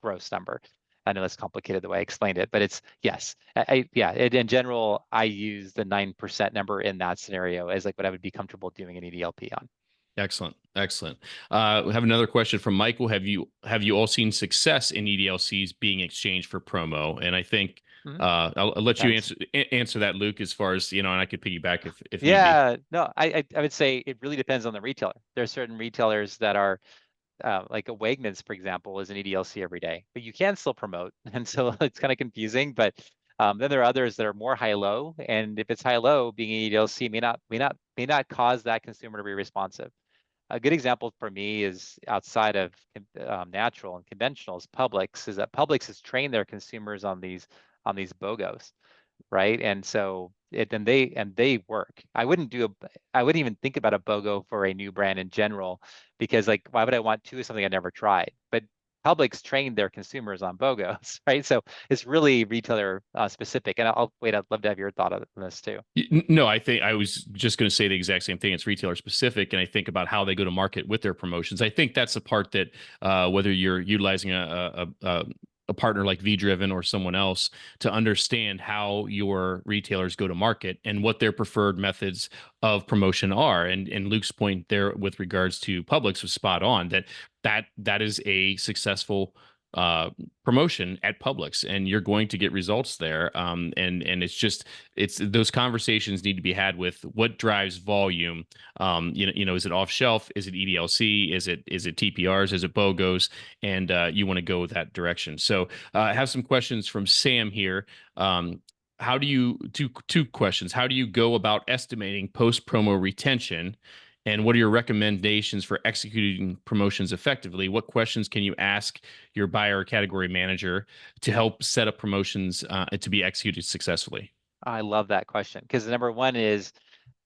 gross number. I know that's complicated the way I explained it, but it's yes, in general, I use the 9% number in that scenario as like what I would be comfortable doing an EDLP on.
Excellent, excellent. We have another question from Michael. Have you all seen success in EDLCs being exchanged for promo? And I think
Mhm.
I'll let you
Depends.
answer that, Luke, as far as and I could piggyback if need be.
Yeah, no, I would say it really depends on the retailer. There are certain retailers that are like a Wegmans, for example, is an EDLC every day, but you can still promote, and so it's kind of confusing. But then there are others that are more high-low, and if it's high-low, being an EDLC may not cause that consumer to be responsive. A good example for me is outside of natural and conventionals, Publix, is that Publix has trained their consumers on these BOGOs, right? And so they work. I wouldn't even think about a BOGO for a new brand in general, because like why would I want two of something I never tried? But Publix trained their consumers on BOGOs, right? So it's really retailer specific. And I'd love to have your thought on this too.
No, I think I was just going to say the exact same thing. It's retailer specific, and I think about how they go to market with their promotions. I think that's the part that whether you're utilizing a partner like Vdriven or someone else to understand how your retailers go to market and what their preferred methods of promotion are. And Luke's point there with regards to Publix was spot on. That is a successful promotion at Publix, and you're going to get results there. And it's those conversations need to be had with what drives volume. Is it off shelf? Is it EDLC? Is it TPRs? Is it BOGOs? And you want to go that direction. So I have some questions from Sam here. How do you two questions? How do you go about estimating post promo retention? And what are your recommendations for executing promotions effectively? What questions can you ask your buyer category manager to help set up promotions to be executed successfully?
I love that question because number one is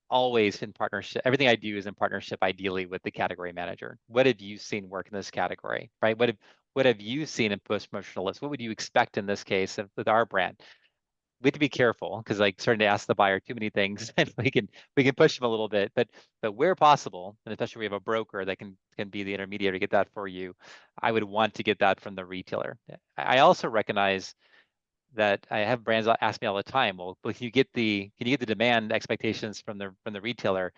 always in partnership. Everything I do is in partnership, ideally with the category manager. What have you seen work in this category, right? What have you seen in post promotional lists? What would you expect in this case with our brand? We have to be careful because like starting to ask the buyer too many things, and we can push them a little bit. But where possible, and especially we have a broker that can be the intermediary to get that for you, I would want to get that from the retailer. I also recognize that I have brands ask me all the time, well, can you get the demand expectations from the retailer?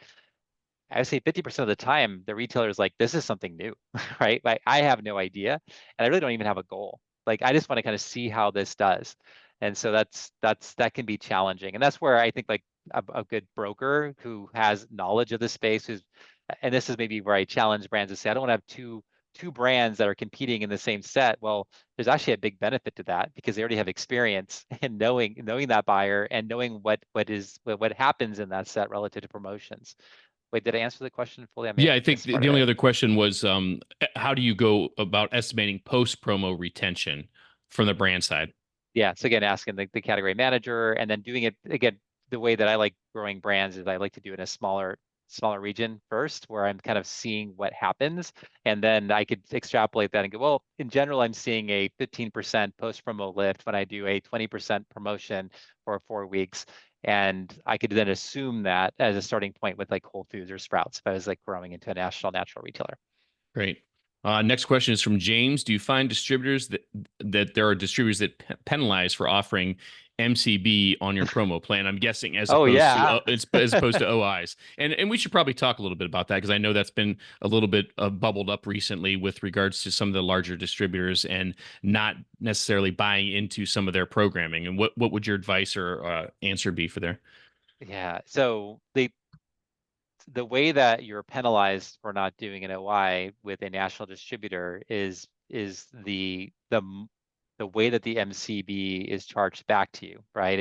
I would say 50% of the time, the retailer is like, this is something new, right? Like I have no idea, and I really don't even have a goal. Like I just want to kind of see how this does. And so that can be challenging. And that's where I think like a good broker who has knowledge of the space, and this is maybe where I challenge brands to say, I don't want to have two brands that are competing in the same set. Well, there's actually a big benefit to that because they already have experience in knowing that buyer and knowing what happens in that set relative to promotions. Wait, did I answer the question fully? I may
Yeah,
have
I think
missed part
the
of
only
it.
other question was how do you go about estimating post promo retention from the brand side?
Yeah, so again, asking the category manager and then doing it again, the way that I like growing brands is I like to do it in a smaller region first, where I'm kind of seeing what happens. And then I could extrapolate that and go, well, in general, I'm seeing a 15% post promo lift when I do a 20% promotion for 4 weeks. And I could then assume that as a starting point with like Whole Foods or Sprouts, if I was like growing into a national natural retailer.
Great. Next question is from James. Do you find distributors that there are distributors that penalize for offering MCB on your promo plan? I'm guessing as
Oh
opposed to
yeah.
as opposed to OIs. And we should probably talk a little bit about that because I know that's been a little bit bubbled up recently with regards to some of the larger distributors and not necessarily buying into some of their programming. And what would your advice or answer be for there?
Yeah. So the way that you're penalized for not doing an OI with a national distributor is the way that the MCB is charged back to you, right?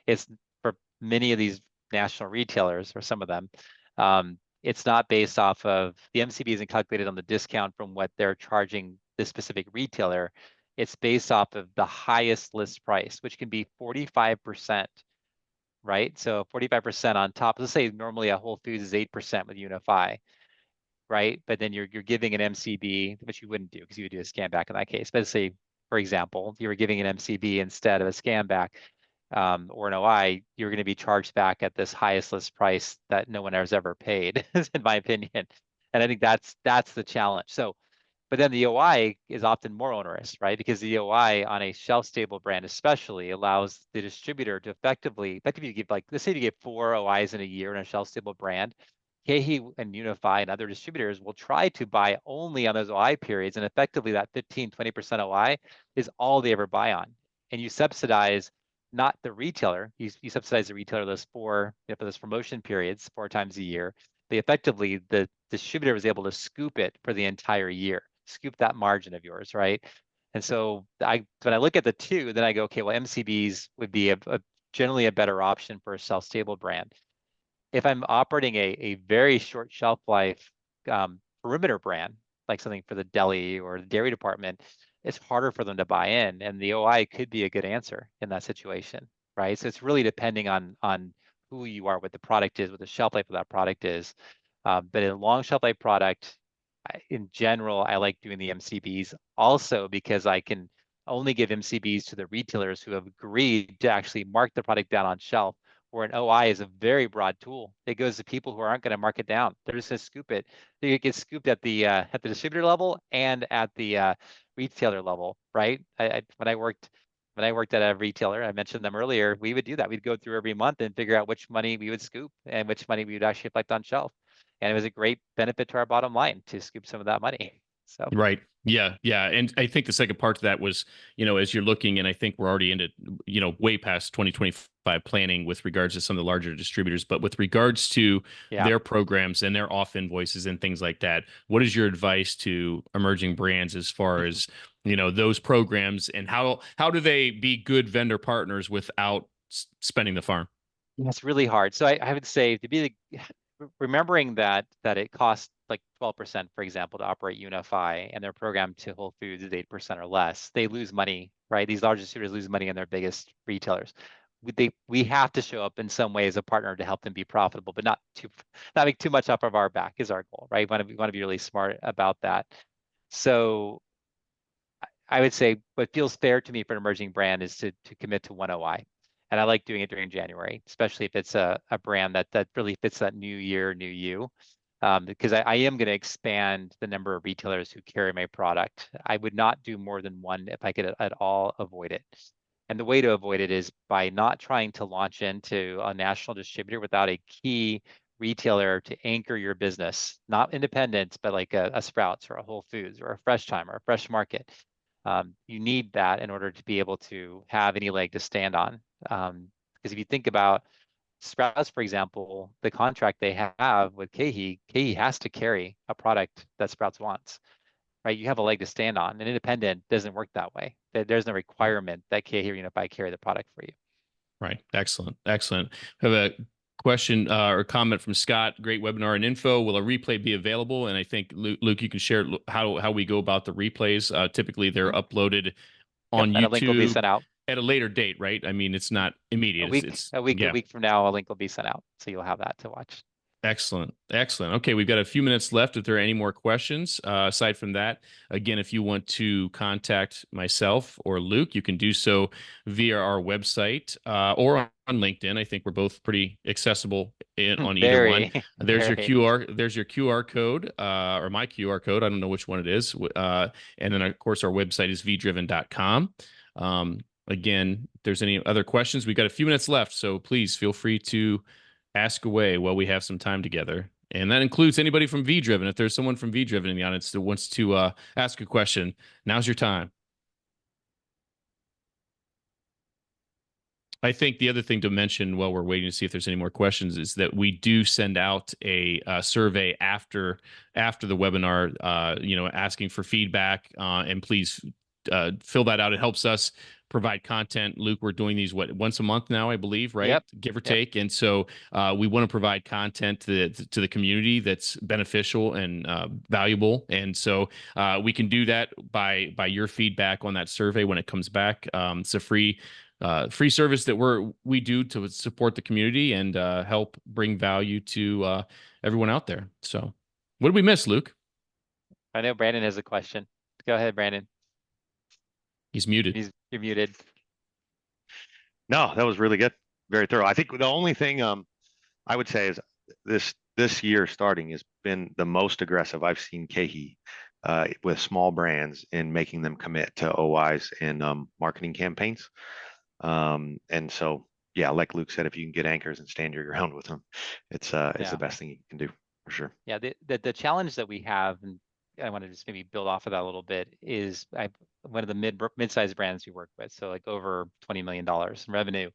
It's for many of these national retailers, or some of them, it's not based off of the MCB isn't calculated on the discount from what they're charging this specific retailer. It's based off of the highest list price, which can be 45%, right? So 45% on top. Let's say normally a Whole Foods is 8% with Unify, right? But then you're giving an MCB, which you wouldn't do because you would do a scan back in that case. But let's say, for example, you were giving an MCB instead of a scan back, or an OI, you're going to be charged back at this highest list price that no one has ever paid, in my opinion. And I think that's the challenge. So but then the OI is often more onerous, right? Because the OI on a shelf-stable brand especially allows the distributor to effectively give, like, let's say you get 4 OIs in a year in a shelf-stable brand. KeHE and Unify and other distributors will try to buy only on those OI periods, and effectively that 15-20% OI is all they ever buy on. And you subsidize not the retailer, you subsidize the retailer for those promotion periods 4 times a year. They effectively, the distributor was able to scoop it for the entire year, scoop that margin of yours, right? And so when I look at the two, then I go, okay, well, MCBs would be generally a better option for a shelf-stable brand. If I'm operating a very short shelf life perimeter brand, like something for the deli or the dairy department, it's harder for them to buy in, and the OI could be a good answer in that situation, right? So it's really depending on who you are, what the product is, what the shelf life of that product is. But in a long shelf life product, in general, I like doing the MCBs also because I can only give MCBs to the retailers who have agreed to actually mark the product down on shelf, where an OI is a very broad tool. It goes to people who aren't going to mark it down. They're just going to scoop it. It gets scooped at the distributor level and at the retailer level, right? When I worked at a retailer, I mentioned them earlier, we would do that. We'd go through every month and figure out which money we would scoop and which money we would actually collect on shelf. And it was a great benefit to our bottom line to scoop some of that money. So
Right. Yeah. Yeah. And I think the second part to that was, as you're looking, and I think we're already into, way past 2025 planning with regards to some of the larger distributors, but with regards to
yeah.
their programs and their off invoices and things like that, what is your advice to emerging brands as far as, those programs and how do they be good vendor partners without spending the farm?
It's really hard. So I would say to be remembering that it costs like 12%, for example, to operate Unify, and their program to Whole Foods is 8% or less. They lose money, right? These large distributors lose money on their biggest retailers. We have to show up in some way as a partner to help them be profitable, but not make too much off of our back is our goal, right? We want to be really smart about that. So I would say what feels fair to me for an emerging brand is to commit to one OI. And I like doing it during January, especially if it's a brand that really fits that new year, new you. Because I am going to expand the number of retailers who carry my product. I would not do more than one if I could at all avoid it. And the way to avoid it is by not trying to launch into a national distributor without a key retailer to anchor your business, not independent, but like a Sprouts or a Whole Foods or a Fresh Time or a Fresh Market. You need that in order to be able to have any leg to stand on. Because if you think about Sprouts, for example, the contract they have with KeHE has to carry a product that Sprouts wants, right? You have a leg to stand on. An independent doesn't work that way. There's no requirement that KeHE or Unify carry the product for you.
Right. Excellent. Excellent. I have a question or comment from Scott. Great webinar and info. Will a replay be available? And I think Luke, you can share how we go about the replays. Typically, they're
Mhm.
uploaded
Yep,
on
and a link will be
YouTube
sent out
at a later date, right? I mean, it's not
a
immediate.
week,
It's
a week, a
yeah.
week from now. A link will be sent out, so you'll have that to watch.
Excellent. Excellent. Okay, we've got a few minutes left. If there are any more questions, aside from that, again, if you want to contact myself or Luke, you can do so via our website or on LinkedIn. I think we're both pretty accessible on either one.
Very,
There's your
very.
QR. There's your QR code or my QR code. I don't know which one it is. And then, of course, our website is vdriven.com. Again, if there's any other questions, we've got a few minutes left, so please feel free to ask away while we have some time together. And that includes anybody from Vdriven. If there's someone from Vdriven in the audience that wants to ask a question, now's your time. I think the other thing to mention while we're waiting to see if there's any more questions is that we do send out a survey after the webinar, asking for feedback, and please fill that out. It helps us provide content. Luke, we're doing these once a month now, I believe, right?
Yep.
Give or
Yep.
take. And so we want to provide content to the community that's beneficial and valuable. And so we can do that by your feedback on that survey when it comes back. It's a free service that we do to support the community and help bring value to everyone out there. So, what did we miss, Luke?
I know Brandon has a question. Go ahead, Brandon.
He's muted.
You're muted.
No, that was really good. Very thorough. I think the only thing I would say is this year starting has been the most aggressive I've seen KeHE with small brands in making them commit to OIs and marketing campaigns. And so, yeah, like Luke said, if you can get anchors and stand your ground with them, it's the best thing you can do for sure.
Yeah, the challenge that we have, and I want to just maybe build off of that a little bit, is one of the mid-sized brands we work with, so like over $20 million in revenue.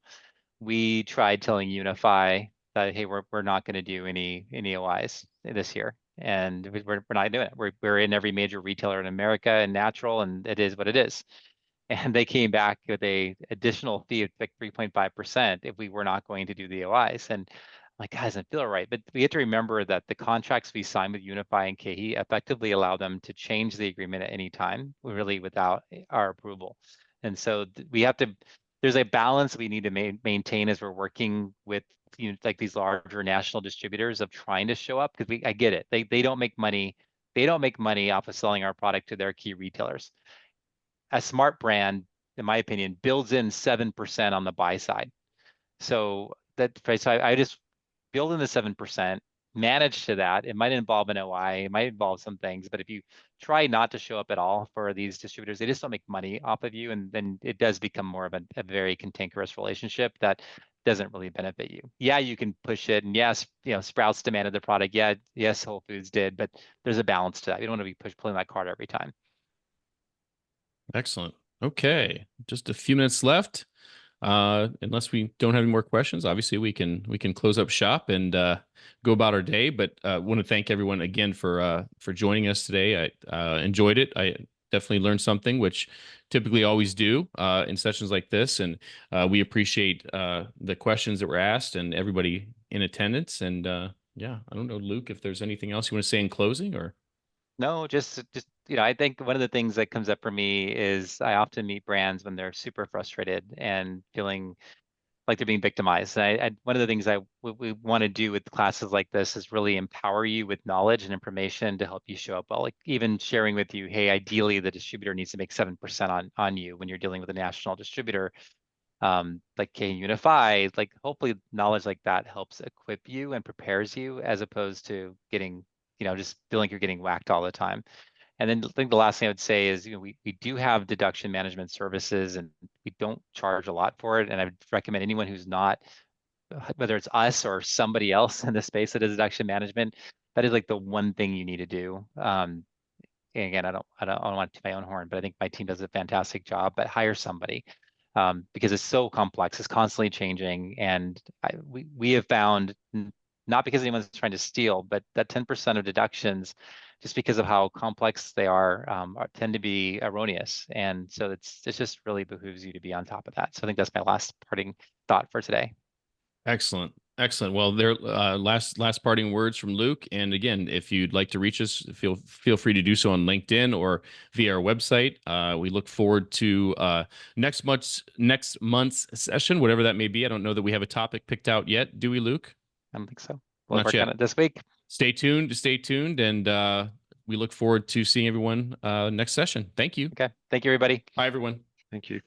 We tried telling Unify that, hey, we're not going to do any OIs this year, and we're not doing it. We're in every major retailer in America and natural, and it is what it is. And they came back with a additional fee of like 3.5% if we were not going to do the OIs. And I'm like, guys, I feel right. But we have to remember that the contracts we signed with Unify and KeHE effectively allow them to change the agreement at any time, really without our approval. And so we have to, there's a balance we need to maintain as we're working with, like these larger national distributors of trying to show up, because I get it. They don't make money. They don't make money off of selling our product to their key retailers. A smart brand, in my opinion, builds in 7% on the buy side. So I just build in the 7%, manage to that. It might involve an OI, it might involve some things, but if you try not to show up at all for these distributors, they just don't make money off of you. And then it does become more of a very cantankerous relationship that doesn't really benefit you. Yeah, you can push it. And yes, Sprouts demanded the product. Yeah, yes, Whole Foods did, but there's a balance to that. You don't want to be pulling that card every time.
Excellent. Okay, just a few minutes left. Unless we don't have any more questions, obviously we can close up shop and go about our day. But want to thank everyone again for joining us today. I enjoyed it. I definitely learned something, which typically always do in sessions like this. And we appreciate the questions that were asked and everybody in attendance. And yeah, I don't know, Luke, if there's anything else you want to say in closing or.
No, just I think one of the things that comes up for me is I often meet brands when they're super frustrated and feeling like they're being victimized. And one of the things we want to do with classes like this is really empower you with knowledge and information to help you show up well. Like even sharing with you, hey, ideally the distributor needs to make 7% on you when you're dealing with a national distributor. Like KeHE Unify, like hopefully knowledge like that helps equip you and prepares you as opposed to getting, just feeling like you're getting whacked all the time. And then I think the last thing I would say is, we do have deduction management services and we don't charge a lot for it. And I would recommend anyone who's not, whether it's us or somebody else in the space that is deduction management, that is like the one thing you need to do. and again, I don't want to toot my own horn, but I think my team does a fantastic job, but hire somebody. Because it's so complex, it's constantly changing. And we have found, not because anyone's trying to steal, but that 10% of deductions, just because of how complex they are tend to be erroneous. And so it just really behooves you to be on top of that. So I think that's my last parting thought for today.
Excellent. Excellent. Well, there last parting words from Luke. And again, if you'd like to reach us, feel free to do so on LinkedIn or via our website. We look forward to next month's session, whatever that may be. I don't know that we have a topic picked out yet. Do we, Luke?
I don't think so. We'll
Not
work
yet.
on it this week.
Stay tuned, and we look forward to seeing everyone next session. Thank you.
Okay. Thank you, everybody.
Bye, everyone.
Thank you.